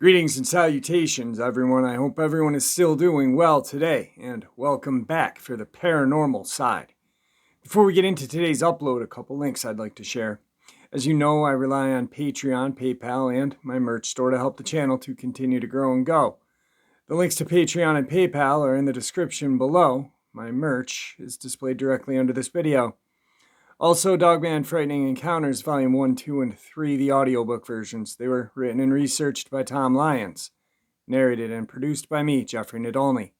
Greetings and salutations, everyone. I hope everyone is still doing well today, and welcome back for the paranormal side. Before we get into today's upload, a couple links I'd like to share. As you know, I rely on Patreon, PayPal, and my merch store to help the channel to continue to grow and go. The links to Patreon and PayPal are in the description below. My merch is displayed directly under this video. Also, Dogman Frightening Encounters Volume 1, 2, and 3, the audiobook versions. They were written and researched by Tom Lyons, narrated and produced by me, Jeffrey Nadolny.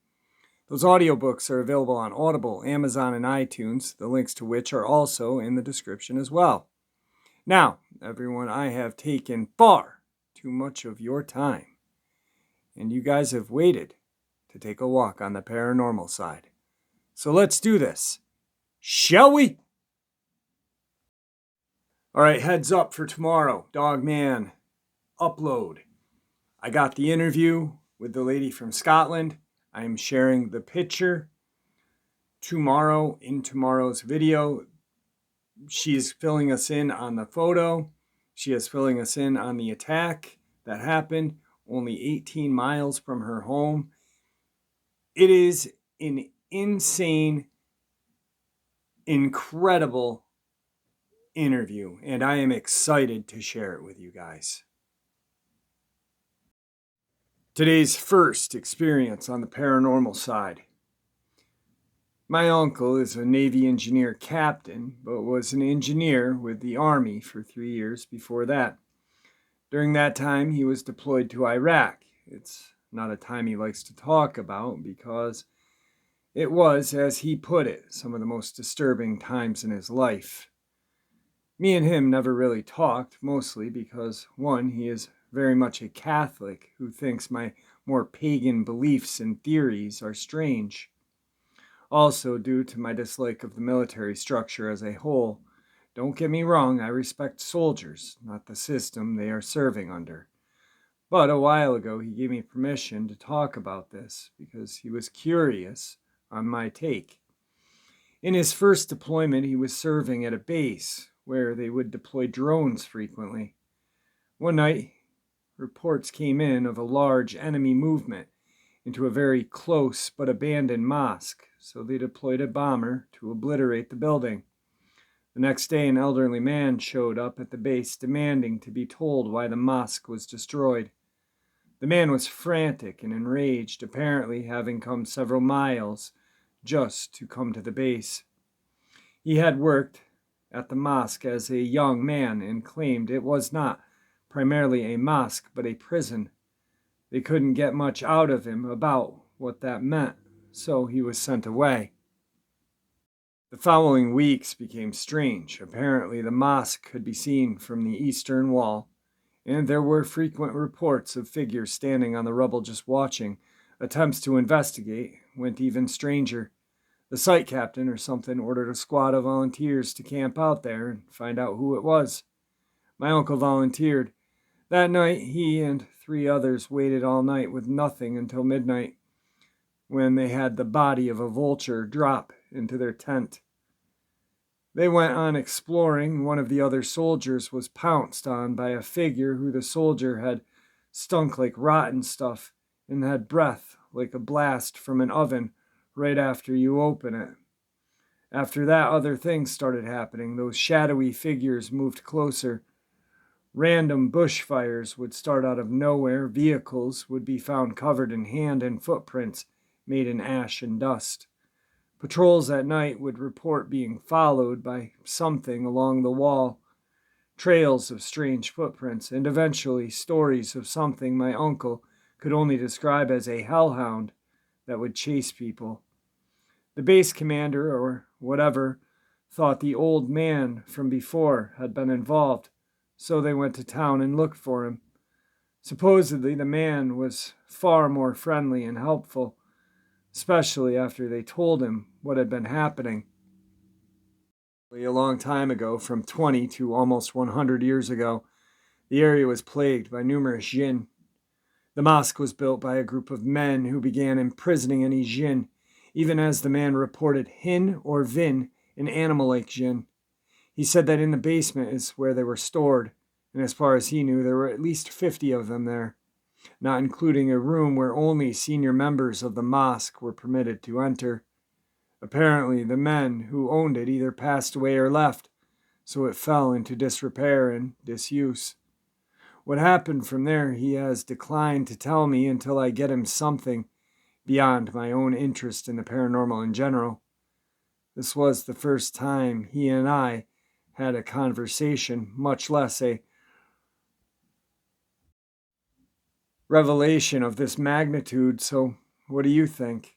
Those audiobooks are available on Audible, Amazon, and iTunes, the links to which are also in the description as well. Now, everyone, I have taken far too much of your time, and you guys have waited to take a walk on the paranormal side. So let's do this, shall we? All right, heads up for tomorrow, Dogman upload. I got the interview with the lady from Scotland. I am sharing the picture tomorrow in tomorrow's video. She is filling us in on the photo. She is filling us in on the attack that happened only 18 miles from her home. It is an insane, incredible interview, and I am excited to share it with you guys. Today's first experience on the paranormal side. My uncle is a Navy engineer captain, but was an engineer with the Army for 3 years before that. During that time, he was deployed to Iraq. It's not a time he likes to talk about because it was, as he put it, some of the most disturbing times in his life. Me and him never really talked, mostly because, one, he is very much a Catholic who thinks my more pagan beliefs and theories are strange. Also, due to my dislike of the military structure as a whole. Don't get me wrong, I respect soldiers, not the system they are serving under. But a while ago, he gave me permission to talk about this because he was curious on my take. In his first deployment, he was serving at a base where they would deploy drones frequently. One night, reports came in of a large enemy movement into a very close but abandoned mosque, so they deployed a bomber to obliterate the building. The next day, an elderly man showed up at the base demanding to be told why the mosque was destroyed. The man was frantic and enraged, apparently having come several miles just to come to the base. He had worked at the mosque as a young man and claimed it was not primarily a mosque but a prison. They couldn't get much out of him about what that meant, so he was sent away. The following weeks became strange. Apparently, the mosque could be seen from the eastern wall, and there were frequent reports of figures standing on the rubble just watching. Attempts to investigate went even stranger. The site captain or something ordered a squad of volunteers to camp out there and find out who it was. My uncle volunteered. That night, he and 3 others waited all night with nothing until midnight, when they had the body of a vulture drop into their tent. They went on exploring. One of the other soldiers was pounced on by a figure who the soldier had stunk like rotten stuff and had breath like a blast from an oven right after you open it. After that, other things started happening. Those shadowy figures moved closer. Random bushfires would start out of nowhere. Vehicles would be found covered in hand and footprints made in ash and dust. Patrols at night would report being followed by something along the wall. Trails of strange footprints, and eventually stories of something my uncle could only describe as a hellhound that would chase people. The base commander, or whatever, thought the old man from before had been involved, so they went to town and looked for him. Supposedly, the man was far more friendly and helpful, especially after they told him what had been happening. A long time ago, from 20 to almost 100 years ago, the area was plagued by numerous jinn. The mosque was built by a group of men who began imprisoning any jinn, even as the man reported hin or vin an animal-like jinn. He said that in the basement is where they were stored, and as far as he knew, there were at least 50 of them there, not including a room where only senior members of the mosque were permitted to enter. Apparently, the men who owned it either passed away or left, so it fell into disrepair and disuse. What happened from there he has declined to tell me until I get him something beyond my own interest in the paranormal in general. This was the first time he and I had a conversation, much less a revelation of this magnitude, so what do you think?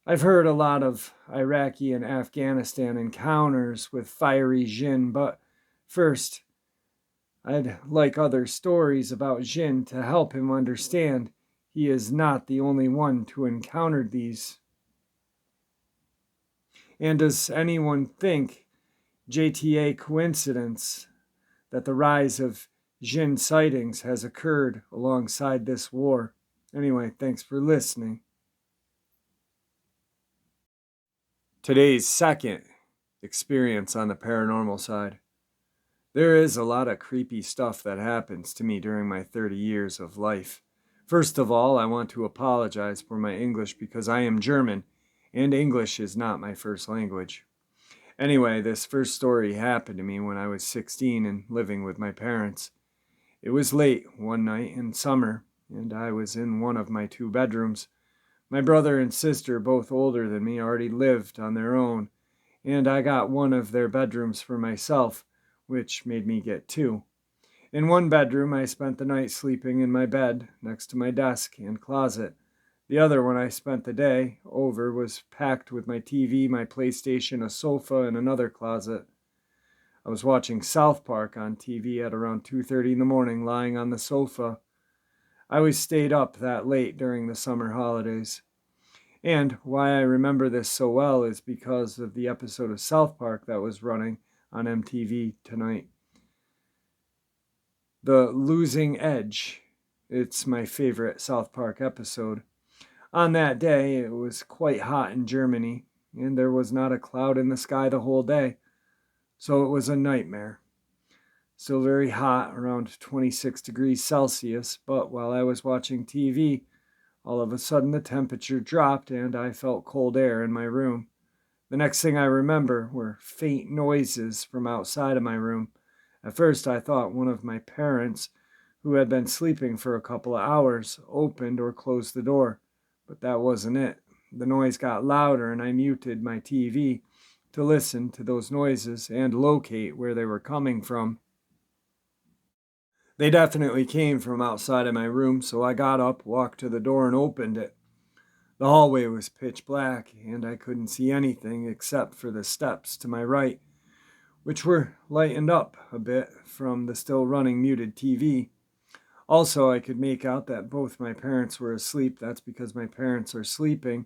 I've heard a lot of Iraqi and Afghanistan encounters with fiery jinn, but first, I'd like other stories about jinn to help him understand he is not the only one to encounter these. And does anyone think JTA coincidence that the rise of jinn sightings has occurred alongside this war? Anyway, thanks for listening. Today's second experience on the paranormal side. There is a lot of creepy stuff that happens to me during my 30 years of life. First of all, I want to apologize for my English because I am German, and English is not my first language. Anyway, this first story happened to me when I was 16 and living with my parents. It was late one night in summer, and I was in one of my 2 bedrooms. My brother and sister, both older than me, already lived on their own, and I got one of their bedrooms for myself, which made me get 2. In one bedroom, I spent the night sleeping in my bed next to my desk and closet. The other one I spent the day over was packed with my TV, my PlayStation, a sofa, and another closet. I was watching South Park on TV at around 2:30 in the morning, lying on the sofa. I always stayed up that late during the summer holidays. And why I remember this so well is because of the episode of South Park that was running on MTV tonight. The Losing Edge. It's my favorite South Park episode. On that day, it was quite hot in Germany, and there was not a cloud in the sky the whole day, so it was a nightmare. Still very hot, around 26 degrees Celsius, but while I was watching TV, all of a sudden the temperature dropped and I felt cold air in my room. The next thing I remember were faint noises from outside of my room. At first I thought one of my parents, who had been sleeping for a couple of hours, opened or closed the door, but that wasn't it. The noise got louder and I muted my TV to listen to those noises and locate where they were coming from. They definitely came from outside of my room, so I got up, walked to the door, and opened it. The hallway was pitch black, and I couldn't see anything except for the steps to my right, which were lightened up a bit from the still running muted TV. Also, I could make out that both my parents were asleep. That's because my parents are sleeping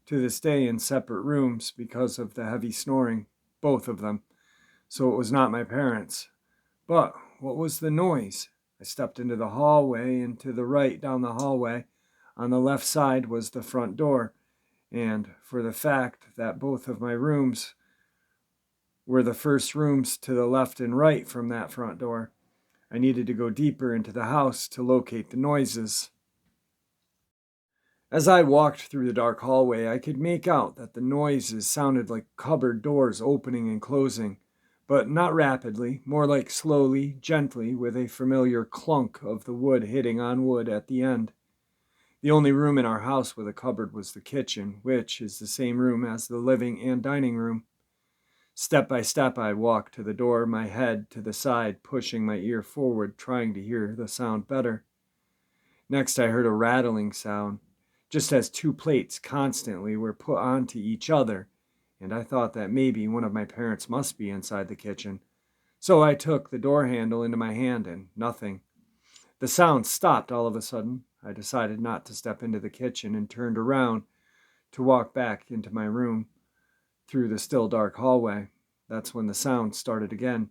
to this day in separate rooms because of the heavy snoring, both of them. So it was not my parents. But what was the noise? I stepped into the hallway, and to the right down the hallway, on the left side was the front door. And for the fact that both of my rooms were the first rooms to the left and right from that front door, I needed to go deeper into the house to locate the noises. As I walked through the dark hallway, I could make out that the noises sounded like cupboard doors opening and closing, but not rapidly, more like slowly, gently, with a familiar clunk of the wood hitting on wood at the end. The only room in our house with a cupboard was the kitchen, which is the same room as the living and dining room. Step by step, I walked to the door, my head to the side, pushing my ear forward, trying to hear the sound better. Next, I heard a rattling sound, just as 2 plates constantly were put onto each other, and I thought that maybe one of my parents must be inside the kitchen. So I took the door handle into my hand, and nothing. The sound stopped all of a sudden. I decided not to step into the kitchen and turned around to walk back into my room through the still dark hallway. That's when the sound started again.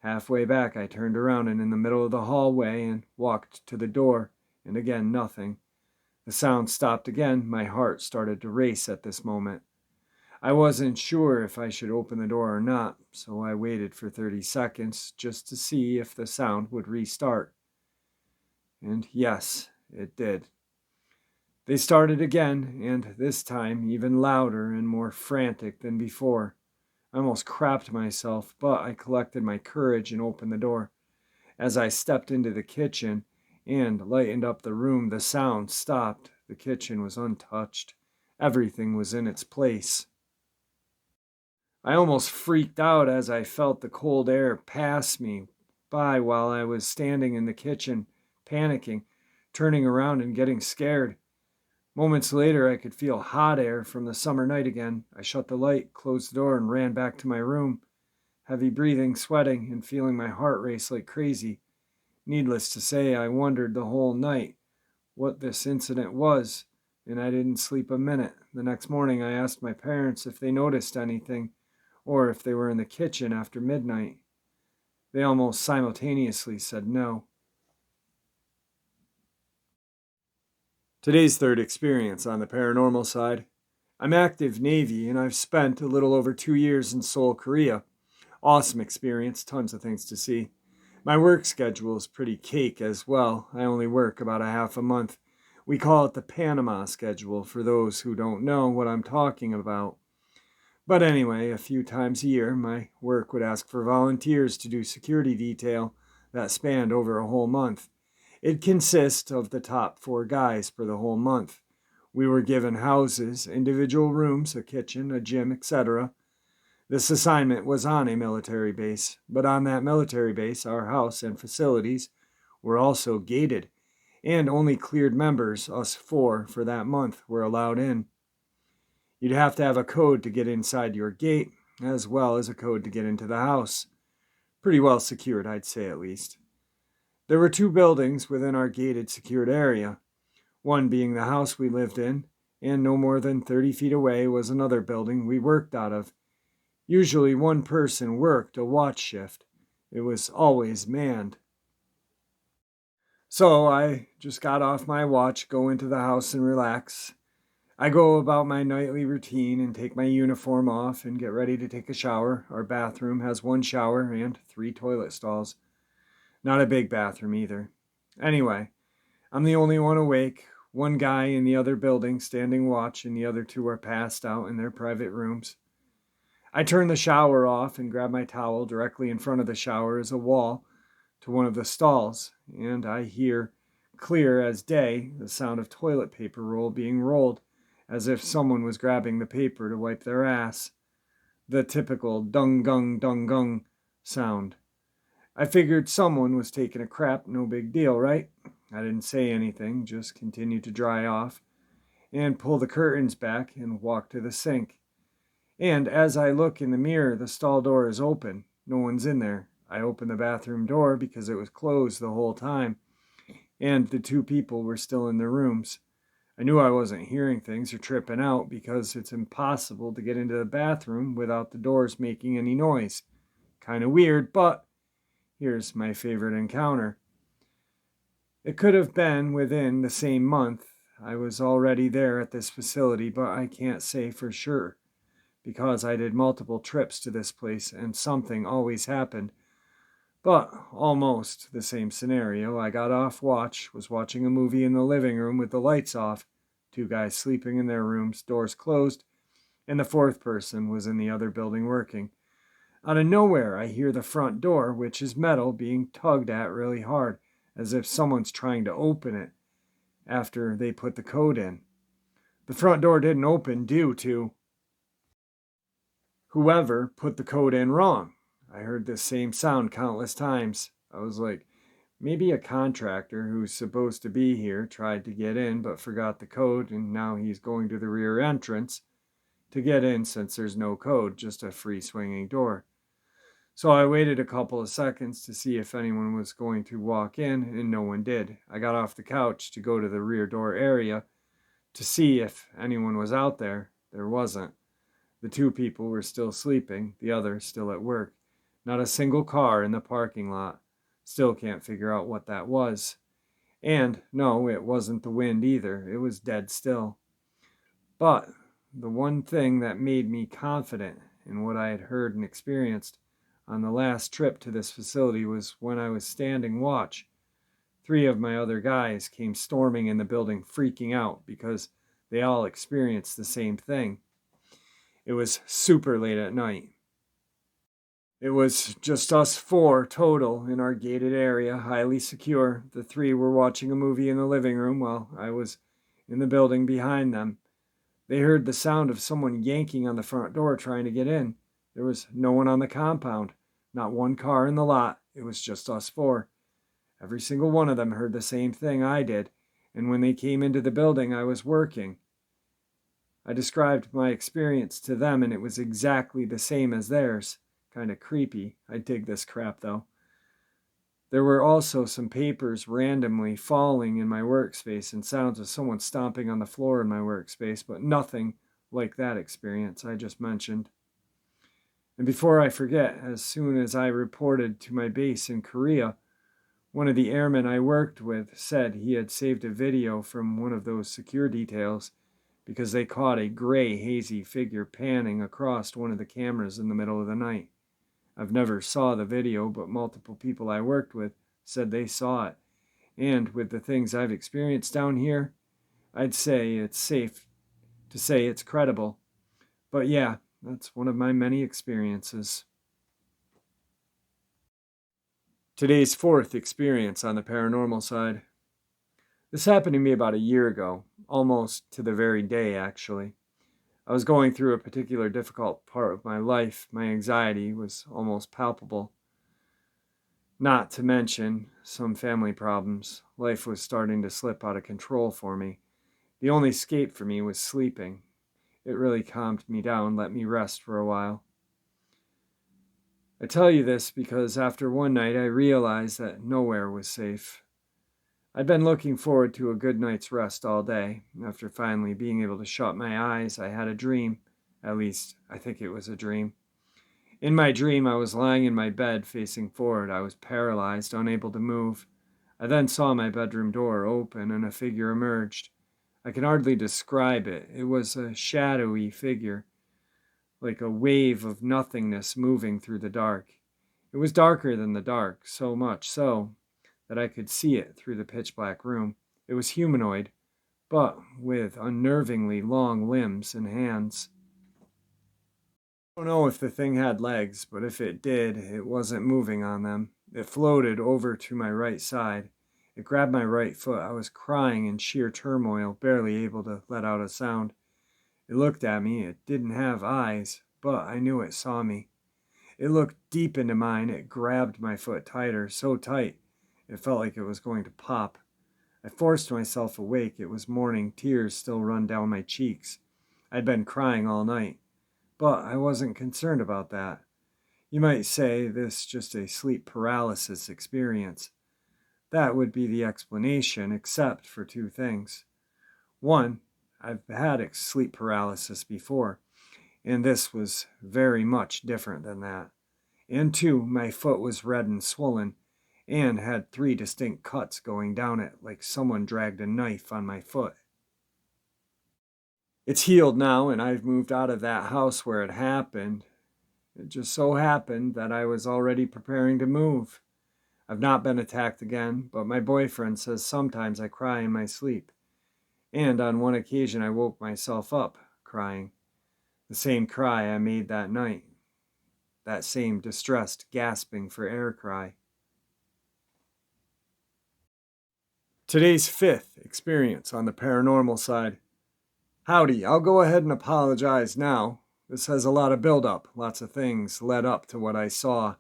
Halfway back, I turned around and in the middle of the hallway and walked to the door, and again nothing. The sound stopped again. My heart started to race at this moment. I wasn't sure if I should open the door or not, so I waited for 30 seconds just to see if the sound would restart. And yes, it did. They started again, and this time even louder and more frantic than before. I almost crapped myself, but I collected my courage and opened the door. As I stepped into the kitchen and lightened up the room, the sound stopped. The kitchen was untouched. Everything was in its place. I almost freaked out as I felt the cold air pass me by while I was standing in the kitchen, panicking, turning around and getting scared. Moments later, I could feel hot air from the summer night again. I shut the light, closed the door, and ran back to my room, heavy breathing, sweating, and feeling my heart race like crazy. Needless to say, I wondered the whole night what this incident was, and I didn't sleep a minute. The next morning, I asked my parents if they noticed anything, or if they were in the kitchen after midnight. They almost simultaneously said no. Today's third experience on the paranormal side. I'm active Navy, and I've spent a little over 2 years in Seoul, Korea. Awesome experience, tons of things to see. My work schedule is pretty cake as well. I only work about a half a month. We call it the Panama schedule for those who don't know what I'm talking about. But anyway, a few times a year, my work would ask for volunteers to do security detail that spanned over a whole month. It consists of the top 4 guys for the whole month. We were given houses, individual rooms, a kitchen, a gym, etc. This assignment was on a military base, but on that military base, our house and facilities were also gated, and only cleared members, us 4 for that month, were allowed in. You'd have to have a code to get inside your gate, as well as a code to get into the house. Pretty well secured, I'd say at least. There were 2 buildings within our gated secured area, one being the house we lived in, and no more than 30 feet away was another building we worked out of. Usually one person worked a watch shift. It was always manned. So I just got off my watch, go into the house and relax. I go about my nightly routine and take my uniform off and get ready to take a shower. Our bathroom has 1 shower and 3 toilet stalls. Not a big bathroom either. Anyway, I'm the only one awake. 1 guy in the other building standing watch, and the other 2 are passed out in their private rooms. I turn the shower off and grab my towel. Directly in front of the shower is a wall to one of the stalls, and I hear, clear as day, the sound of toilet paper roll being rolled, as if someone was grabbing the paper to wipe their ass. The typical dung-gung sound. I figured someone was taking a crap, no big deal, right? I didn't say anything, just continued to dry off and pull the curtains back and walk to the sink. And as I look in the mirror, the stall door is open. No one's in there. I open the bathroom door because it was closed the whole time, and the 2 people were still in their rooms. I knew I wasn't hearing things or tripping out because it's impossible to get into the bathroom without the doors making any noise. Kind of weird, but here's my favorite encounter. It could have been within the same month. I was already there at this facility, but I can't say for sure because I did multiple trips to this place and something always happened. But almost the same scenario. I got off watch, was watching a movie in the living room with the lights off, 2 guys sleeping in their rooms, doors closed, and the 4th person was in the other building working. Out of nowhere, I hear the front door, which is metal, being tugged at really hard, as if someone's trying to open it after they put the code in. The front door didn't open due to whoever put the code in wrong. I heard this same sound countless times. I was like, maybe a contractor who's supposed to be here tried to get in but forgot the code, and now he's going to the rear entrance to get in since there's no code, just a free swinging door. So I waited a couple of seconds to see if anyone was going to walk in, and no one did. I got off the couch to go to the rear door area to see if anyone was out there. There wasn't. The 2 people were still sleeping, the other still at work. Not a single car in the parking lot. Still can't figure out what that was. And no, it wasn't the wind either. It was dead still. But the one thing that made me confident in what I had heard and experienced on the last trip to this facility was when I was standing watch. 3 of my other guys came storming in the building, freaking out because they all experienced the same thing. It was super late at night. It was just us 4 total in our gated area, highly secure. The 3 were watching a movie in the living room while I was in the building behind them. They heard the sound of someone yanking on the front door trying to get in. There was no one on the compound, not one car in the lot. It was just us 4. Every single one of them heard the same thing I did, and when they came into the building, I was working. I described my experience to them, and it was exactly the same as theirs. Kind of creepy. I dig this crap, though. There were also some papers randomly falling in my workspace and sounds of someone stomping on the floor in my workspace, but nothing like that experience I just mentioned. And before I forget, as soon as I reported to my base in Korea, one of the airmen I worked with said he had saved a video from one of those secure details because they caught a gray, hazy figure panning across one of the cameras in the middle of the night. I've never saw the video, but multiple people I worked with said they saw it. And with the things I've experienced down here, I'd say it's safe to say it's credible. But yeah, that's one of my many experiences. Today's 4th experience on the paranormal side. This happened to me about a year ago, almost to the very day, actually. I was going through a particular difficult part of my life. My anxiety was almost palpable. Not to mention some family problems. Life was starting to slip out of control for me. The only escape for me was sleeping. It really calmed me down, let me rest for a while. I tell you this because after one night I realized that nowhere was safe. I'd been looking forward to a good night's rest all day. After finally being able to shut my eyes, I had a dream. At least, I think it was a dream. In my dream, I was lying in my bed facing forward. I was paralyzed, unable to move. I then saw my bedroom door open and a figure emerged. I can hardly describe it. It was a shadowy figure, like a wave of nothingness moving through the dark. It was darker than the dark, so much so that I could see it through the pitch-black room. It was humanoid, but with unnervingly long limbs and hands. I don't know if the thing had legs, but if it did, it wasn't moving on them. It floated over to my right side. It grabbed my right foot. I was crying in sheer turmoil, barely able to let out a sound. It looked at me. It didn't have eyes, but I knew it saw me. It looked deep into mine. It grabbed my foot tighter, so tight it felt like it was going to pop. I forced myself awake. It was morning. Tears still run down my cheeks. I'd been crying all night, but I wasn't concerned about that. You might say this just a sleep paralysis experience. That would be the explanation, except for 2 things. 1, I've had sleep paralysis before, and this was very much different than that. And 2, my foot was red and swollen, and had 3 distinct cuts going down it like someone dragged a knife on my foot. It's healed now, and I've moved out of that house where it happened. It just so happened that I was already preparing to move. I've not been attacked again, but my boyfriend says sometimes I cry in my sleep. And on one occasion I woke myself up crying. The same cry I made that night. That same distressed, gasping for air cry. Today's 5th experience on the paranormal side. Howdy, I'll go ahead and apologize now. This has a lot of build-up, lots of things led up to what I saw.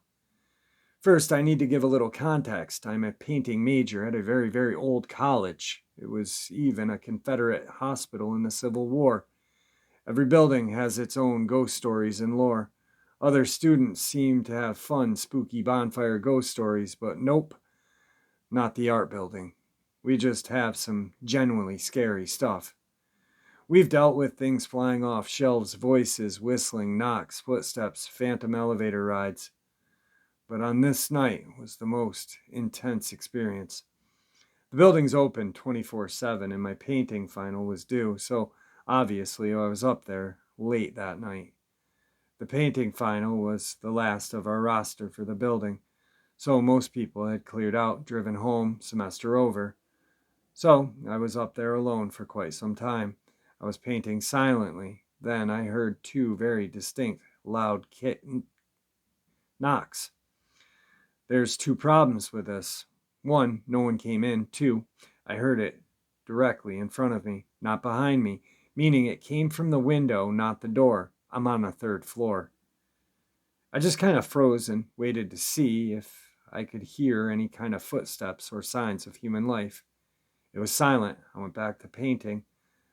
First, I need to give a little context. I'm a painting major at a very, very old college. It was even a Confederate hospital in the Civil War. Every building has its own ghost stories and lore. Other students seem to have fun, spooky bonfire ghost stories, but nope, not the art building. We just have some genuinely scary stuff. We've dealt with things flying off shelves, voices, whistling, knocks, footsteps, phantom elevator rides. But on this night was the most intense experience. The building's open 24/7 and my painting final was due, so Obviously, I was up there late that night. The painting final was the last of our roster for the building, so most people had cleared out, driven home, semester over. So I was up there alone for quite some time. I was painting silently. Then I heard two very distinct, loud knocks. There's two problems with this. One, no one came in. Two, I heard it directly in front of me, not behind me, meaning it came from the window, not the door. I'm on the third floor. I just kind of froze and waited to see if I could hear any kind of footsteps or signs of human life. It was silent. I went back to painting.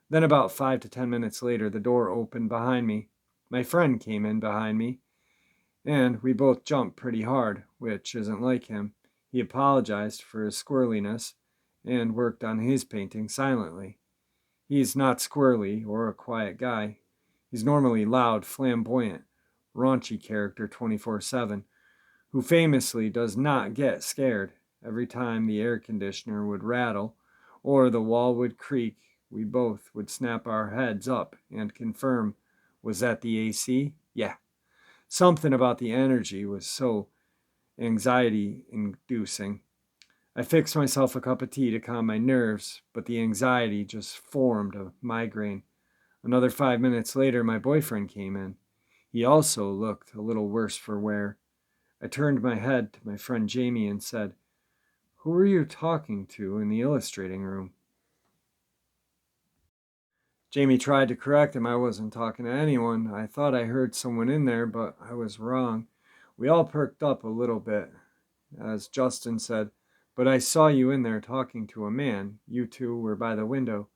Then, about 5 to 10 minutes later, the door opened behind me. My friend came in behind me, and we both jumped pretty hard, which isn't like him. He apologized for his squirreliness and worked on his painting silently. He's not squirrely or a quiet guy. He's normally loud, flamboyant, raunchy character 24/7, who famously does not get scared. Every time the air conditioner would rattle or the wall would creak, we both would snap our heads up and confirm, was that the AC? Yeah. Something about the energy was so anxiety inducing. I fixed myself a cup of tea to calm my nerves, but the anxiety just formed a migraine. Another 5 minutes later, my boyfriend came in. He also looked a little worse for wear. I turned my head to my friend Jamie and said, "Who were you talking to in the illustrating room?" Jamie tried to correct him. I wasn't talking to anyone. I thought I heard someone in there, but I was wrong. We all perked up a little bit, as Justin said, "But I saw you in there talking to a man. You two were by the window."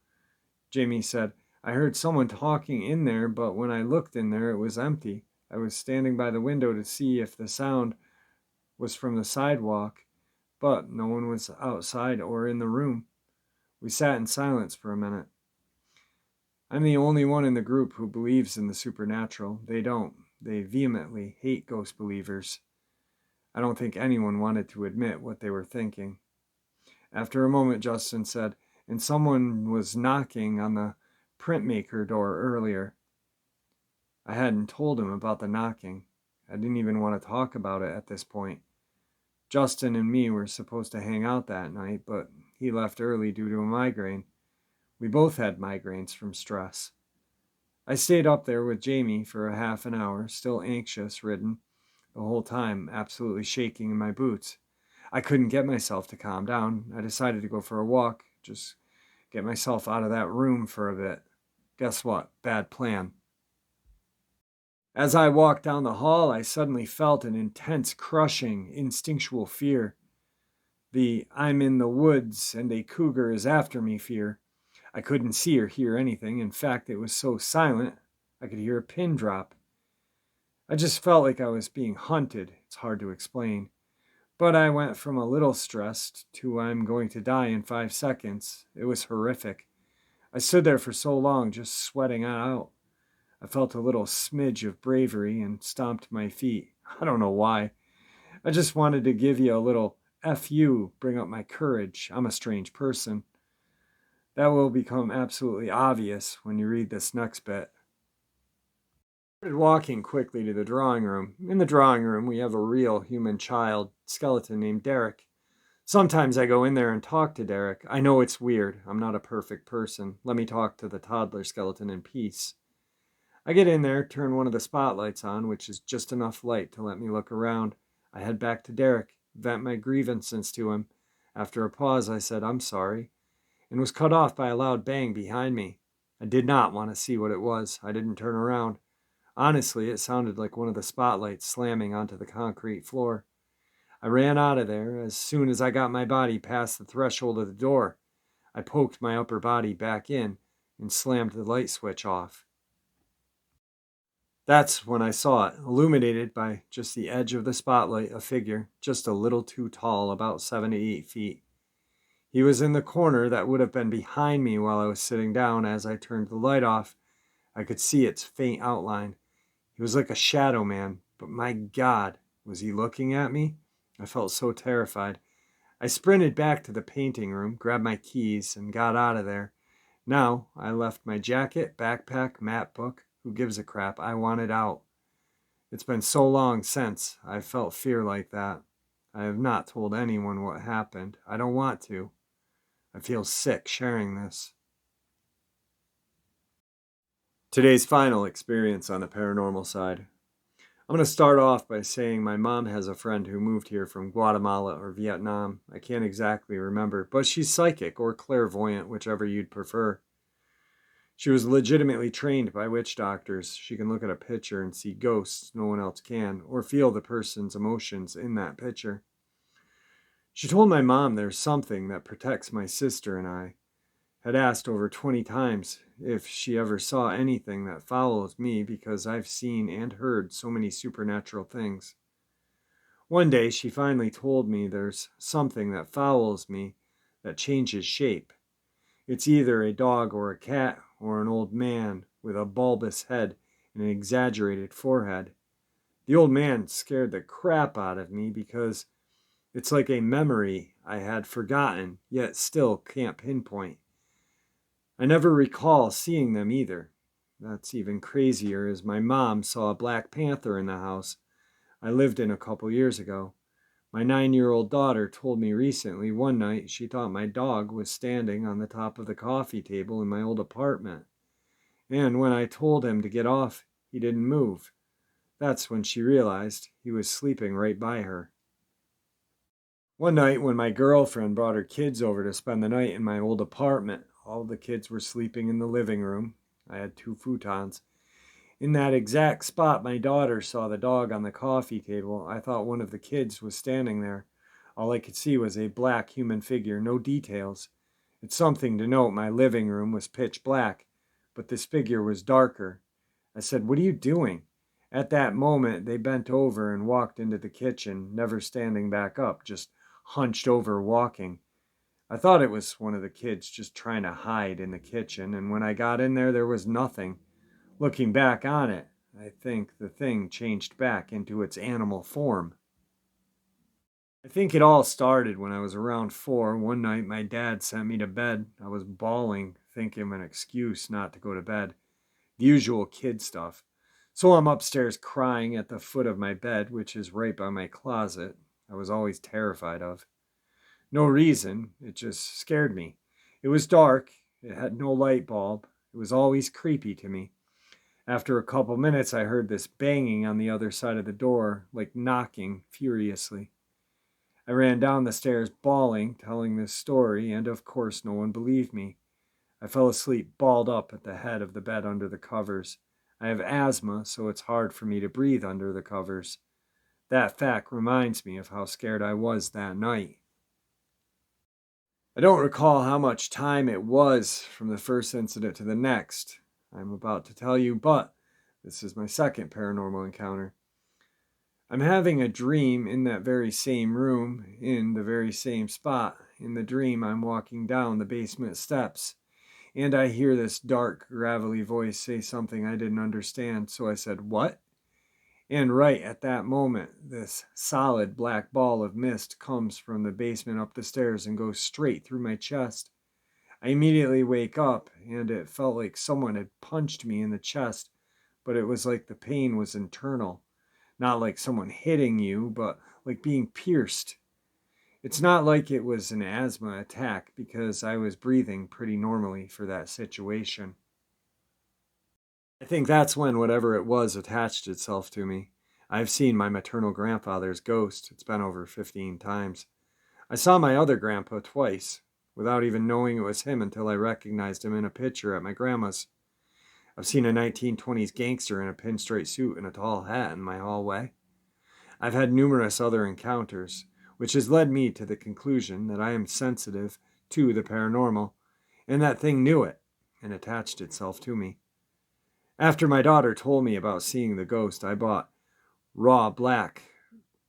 Jamie said, "I heard someone talking in there, but when I looked in there, it was empty. I was standing by the window to see if the sound was from the sidewalk, but no one was outside or in the room." We sat in silence for a minute. I'm the only one in the group who believes in the supernatural. They don't. They vehemently hate ghost believers. I don't think anyone wanted to admit what they were thinking. After a moment, Justin said, "And someone was knocking on the printmaker door earlier." I hadn't told him about the knocking. I didn't even want to talk about it at this point. Justin and me were supposed to hang out that night, but he left early due to a migraine. We both had migraines from stress. I stayed up there with Jamie for a half an hour, still anxious ridden, the whole time absolutely shaking in my boots. I couldn't get myself to calm down. I decided to go for a walk, just get myself out of that room for a bit. Guess what? Bad plan. As I walked down the hall, I suddenly felt an intense, crushing, instinctual fear. The "I'm in the woods and a cougar is after me" fear. I couldn't see or hear anything. In fact, it was so silent, I could hear a pin drop. I just felt like I was being hunted. It's hard to explain. But I went from a little stressed to "I'm going to die in 5 seconds." It was horrific. I stood there for so long, just sweating out. I felt a little smidge of bravery and stomped my feet. I don't know why. I just wanted to give you a little "F you," bring up my courage. I'm a strange person. That will become absolutely obvious when you read this next bit. I started walking quickly to the drawing room. In the drawing room, we have a real human child skeleton named Derek. Sometimes I go in there and talk to Derek. I know it's weird. I'm not a perfect person. Let me talk to the toddler skeleton in peace. I get in there, turn one of the spotlights on, which is just enough light to let me look around. I head back to Derek, vent my grievances to him. After a pause, I said, "I'm sorry," and was cut off by a loud bang behind me. I did not want to see what it was. I didn't turn around. Honestly, it sounded like one of the spotlights slamming onto the concrete floor. I ran out of there as soon as I got my body past the threshold of the door. I poked my upper body back in and slammed the light switch off. That's when I saw it, illuminated by just the edge of the spotlight, a figure, just a little too tall, about 7 to 8 feet. He was in the corner that would have been behind me while I was sitting down. As I turned the light off, I could see its faint outline. He was like a shadow man, but my God, was he looking at me? I felt so terrified. I sprinted back to the painting room, grabbed my keys, and got out of there. Now, I left my jacket, backpack, map book. Who gives a crap? I want it out. It's been so long since I've felt fear like that. I have not told anyone what happened. I don't want to. I feel sick sharing this. Today's final experience on the paranormal side. I'm going to start off by saying my mom has a friend who moved here from Guatemala or Vietnam. I can't exactly remember, but she's psychic or clairvoyant, whichever you'd prefer. She was legitimately trained by witch doctors. She can look at a picture and see ghosts no one else can, or feel the person's emotions in that picture. She told my mom there's something that protects my sister and I. Had asked over 20 times if she ever saw anything that follows me because I've seen and heard so many supernatural things. One day she finally told me there's something that follows me that changes shape. It's either a dog or a cat or an old man with a bulbous head and an exaggerated forehead. The old man scared the crap out of me because it's like a memory I had forgotten, yet still can't pinpoint. I never recall seeing them either. That's even crazier, as my mom saw a black panther in the house I lived in a couple years ago. My 9-year-old daughter told me recently one night she thought my dog was standing on the top of the coffee table in my old apartment. And when I told him to get off, he didn't move. That's when she realized he was sleeping right by her. One night when my girlfriend brought her kids over to spend the night in my old apartment, all the kids were sleeping in the living room. I had 2 futons. In that exact spot my daughter saw the dog on the coffee table, I thought one of the kids was standing there. All I could see was a black human figure, no details. It's something to note my living room was pitch black, but this figure was darker. I said, "What are you doing?" At that moment, they bent over and walked into the kitchen, never standing back up, just hunched over walking. I thought it was one of the kids just trying to hide in the kitchen, and when I got in there was nothing. Looking back on it, I think the thing changed back into its animal form. I think it all started when I was around 4. One night, my dad sent me to bed. I was bawling, thinking of an excuse not to go to bed. The usual kid stuff. So I'm upstairs crying at the foot of my bed, which is right by my closet. I was always terrified of. No reason, it just scared me. It was dark, it had no light bulb. It was always creepy to me. After a couple minutes, I heard this banging on the other side of the door, like knocking furiously. I ran down the stairs bawling, telling this story, and of course no one believed me. I fell asleep balled up at the head of the bed under the covers. I have asthma, so it's hard for me to breathe under the covers. That fact reminds me of how scared I was that night. I don't recall how much time it was from the first incident to the next I'm about to tell you, but this is my second paranormal encounter. I'm having a dream in that very same room, in the very same spot. In the dream, I'm walking down the basement steps, and I hear this dark, gravelly voice say something I didn't understand, so I said, "What?" And right at that moment, this solid black ball of mist comes from the basement up the stairs and goes straight through my chest. I immediately wake up, and it felt like someone had punched me in the chest, but it was like the pain was internal. Not like someone hitting you, but like being pierced. It's not like it was an asthma attack because I was breathing pretty normally for that situation. I think that's when whatever it was attached itself to me. I've seen my maternal grandfather's ghost. It's been over 15 times. I saw my other grandpa twice, without even knowing it was him until I recognized him in a picture at my grandma's. I've seen a 1920s gangster in a pinstripe suit and a tall hat in my hallway. I've had numerous other encounters, which has led me to the conclusion that I am sensitive to the paranormal, and that thing knew it and attached itself to me. After my daughter told me about seeing the ghost, I bought raw black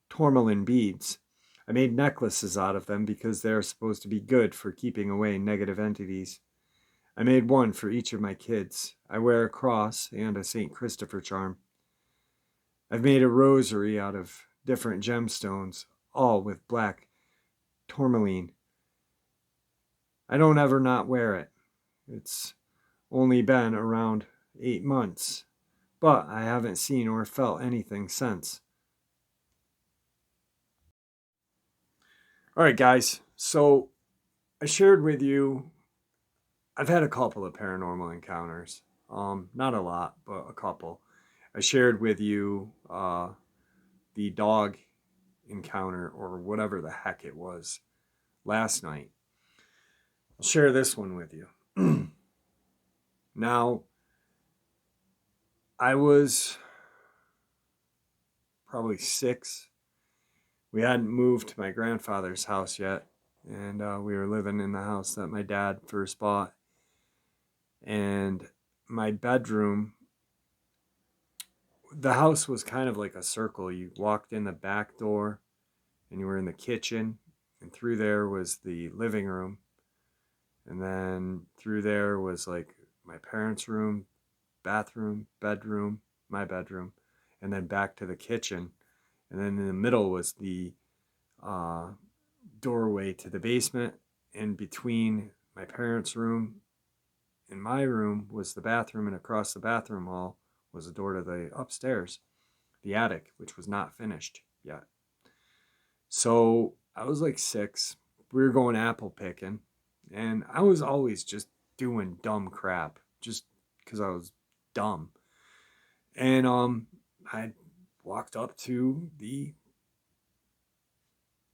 tourmaline beads. I made necklaces out of them because they are supposed to be good for keeping away negative entities. I made one for each of my kids. I wear a cross and a St. Christopher charm. I've made a rosary out of different gemstones, all with black tourmaline. I don't ever not wear it. It's only been around 8 months, but I haven't seen or felt anything since. All right, guys. So I shared with you, I've had a couple of paranormal encounters. Not a lot, but a couple. I shared with you the dog encounter or whatever the heck it was last night. I'll share this one with you. Now, I was probably 6. We hadn't moved to my grandfather's house yet, and we were living in the house that my dad first bought. And my bedroom, the house was kind of like a circle. You walked in the back door, and you were in the kitchen, and through there was the living room. And then through there was like my parents' room, bathroom, bedroom, my bedroom, and then back to the kitchen. And then in the middle was the doorway to the basement. And between my parents' room and my room was the bathroom, and across the bathroom hall was the door to the upstairs, the attic, which was not finished yet. So I was like 6. We were going apple picking, and I was always just doing dumb crap just because I was dumb. And I walked up to the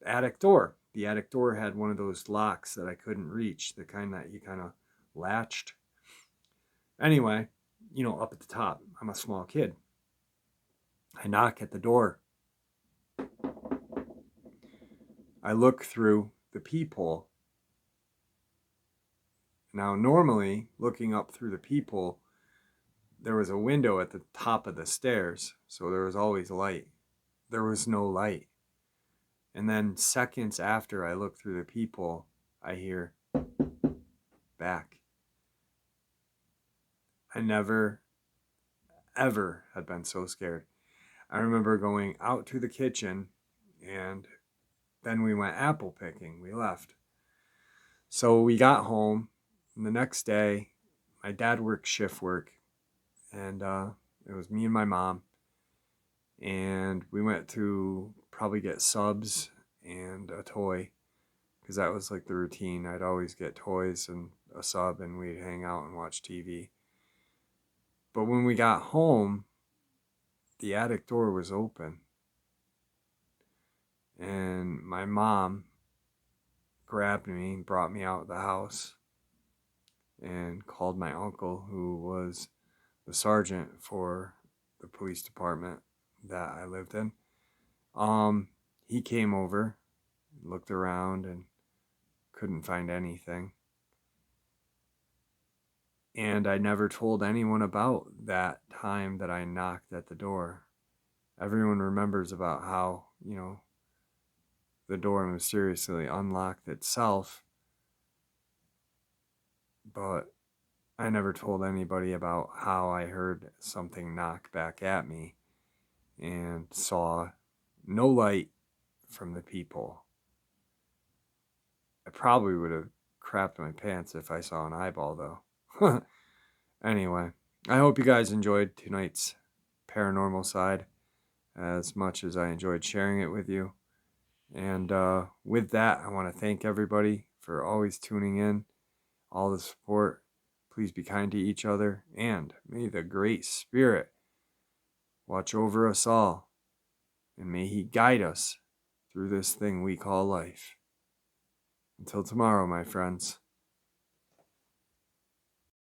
attic door. The attic door had one of those locks that I couldn't reach, the kind that you kind of latched. Anyway, up at the top, I'm a small kid. I knock at the door. I look through the peephole. Now, normally, looking up through the peephole, there was a window at the top of the stairs, so there was always light. There was no light. And then seconds after I look through the peephole, I hear back. I never, ever had been so scared. I remember going out to the kitchen, and then we went apple picking. We left. So we got home, and the next day, my dad worked shift work, and it was me and my mom. And we went to probably get subs and a toy, because that was like the routine. I'd always get toys and a sub, and we'd hang out and watch TV. But when we got home, the attic door was open. And my mom grabbed me and brought me out of the house and called my uncle, who was the sergeant for the police department that I lived in. He came over, looked around, and couldn't find anything. And I never told anyone about that time that I knocked at the door. Everyone remembers about how, the door mysteriously unlocked itself, but I never told anybody about how I heard something knock back at me and saw no light from the peephole. I probably would have crapped my pants if I saw an eyeball, though. Anyway, I hope you guys enjoyed tonight's paranormal side as much as I enjoyed sharing it with you. And with that, I want to thank everybody for always tuning in, all the support. Please be kind to each other, and may the Great Spirit watch over us all, and may He guide us through this thing we call life. Until tomorrow, my friends.